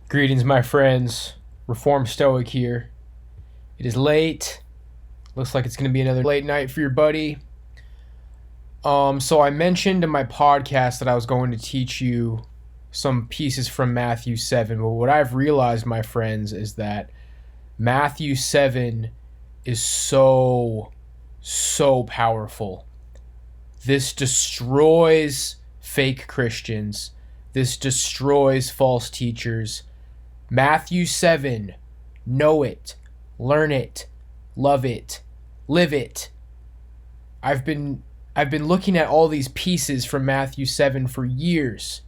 Greetings, my friends. Reformed Stoic here. It is late. Looks like it's going to be another late night for your buddy. So I mentioned in my podcast that I was going to teach you some pieces from Matthew 7, but what I've realized, my friends, is that Matthew 7 is so powerful. This destroys fake Christians. This destroys false teachers. Matthew 7, know it, learn it, love it, live it. I've been looking at all these pieces from Matthew 7 for years,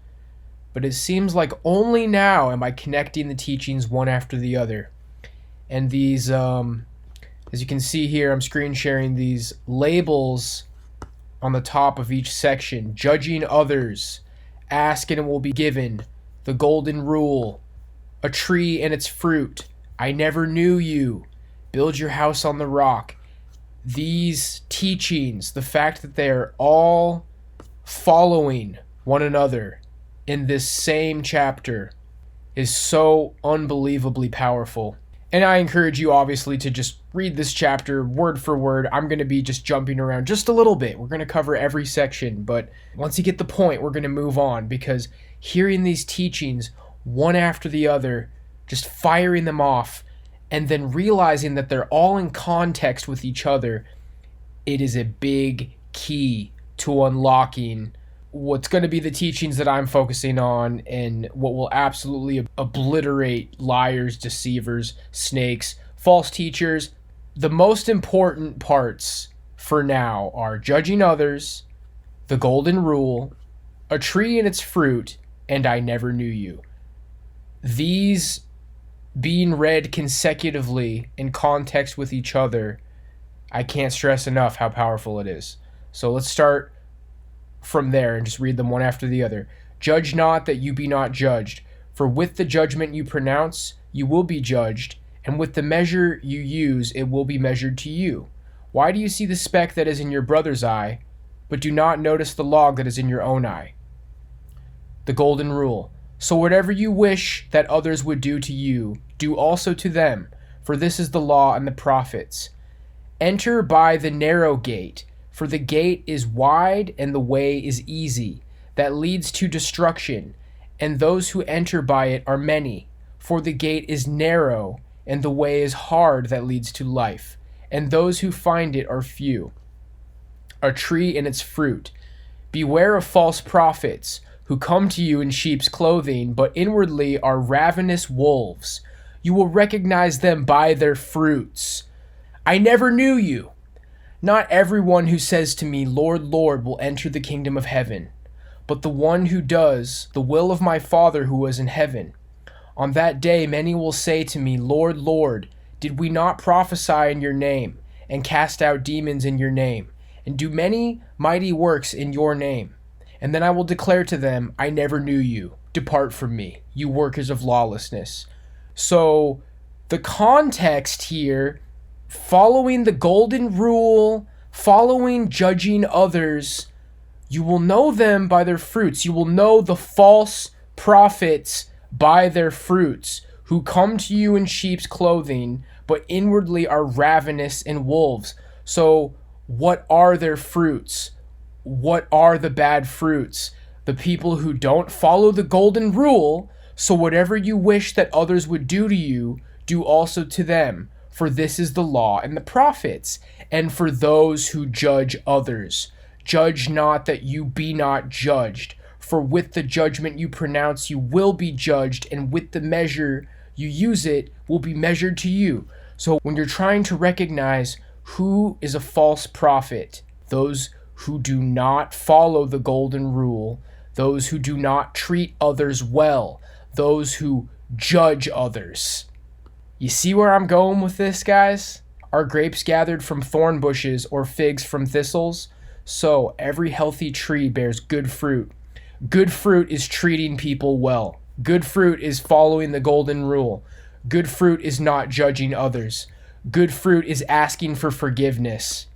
but it seems like only now am I connecting the teachings one after the other. And these, as you can see here, I'm screen sharing these labels on the top of each section: judging others, ask and it will be given, the golden rule, a tree and its fruit, I never knew you, build your house on the rock. These teachings, the fact that they're all following one another in this same chapter, is so unbelievably powerful. And I encourage you, obviously, to just read this chapter word for word. I'm going to be just jumping around just a little bit. We're going to cover every section, but once you get the point, we're going to move on, because hearing these teachings one after the other, just firing them off, and then realizing that they're all in context with each other, it is a big key to unlocking what's going to be the teachings that I'm focusing on, and what will absolutely obliterate liars, deceivers, snakes, false teachers. The most important parts for now are judging others, the golden rule, a tree and its fruit, and I never knew you. These being read consecutively in context with each other, I can't stress enough how powerful it is. So let's start from there and just read them one after the other. Judge not that you be not judged, for with the judgment you pronounce, you will be judged, and with the measure you use, it will be measured to you. Why do you see the speck that is in your brother's eye, but do not notice the log that is in your own eye? The golden rule. So whatever you wish that others would do to you, do also to them, for this is the law and the prophets. Enter by the narrow gate, for the gate is wide and the way is easy, that leads to destruction, and those who enter by it are many. For the gate is narrow, and the way is hard that leads to life, and those who find it are few. A tree and its fruit. Beware of false prophets, who come to you in sheep's clothing, but inwardly are ravenous wolves. You will recognize them by their fruits. I never knew you. Not everyone who says to me, Lord, Lord, will enter the kingdom of heaven, but the one who does the will of my Father who is in heaven. On that day many will say to me, Lord, Lord, did we not prophesy in your name, and cast out demons in your name, and do many mighty works in your name? And then I will declare to them, I never knew you. Depart from me, you workers of lawlessness. So the context here, following the golden rule, following judging others, you will know them by their fruits. You will know the false prophets by their fruits, who come to you in sheep's clothing, but inwardly are ravenous and wolves. So what are their fruits? What are the bad fruits? The people who don't follow the golden rule. So whatever you wish that others would do to you, do also to them. For this is the law and the prophets. And for those who judge others, judge not that you be not judged. For with the judgment you pronounce, you will be judged, and with the measure you use, it will be measured to you. So when you're trying to recognize who is a false prophet, those who do not follow the golden rule, those who do not treat others well, those who judge others. You see where I'm going with this, guys? Are grapes gathered from thorn bushes or figs from thistles? So every healthy tree bears good fruit. Good fruit is treating people well. Good fruit is following the golden rule. Good fruit is not judging others. Good fruit is asking for forgiveness.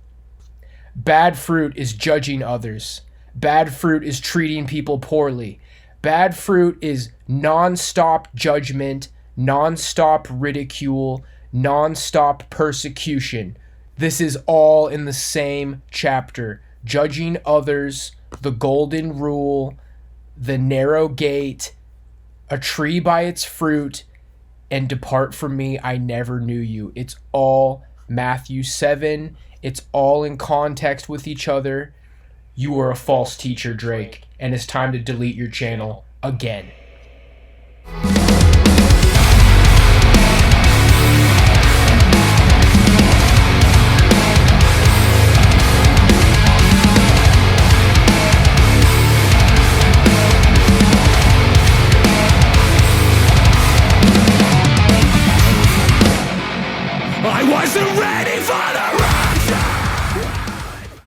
Bad fruit is judging others. Bad fruit is treating people poorly. Bad fruit is non-stop judgment, non-stop ridicule, non-stop persecution. This is all in the same chapter. Judging others, the golden rule, the narrow gate, a tree by its fruit, and depart from me, I never knew you. It's all Matthew 7. It's all in context with each other. You are a false teacher, Drake, and it's time to delete your channel again.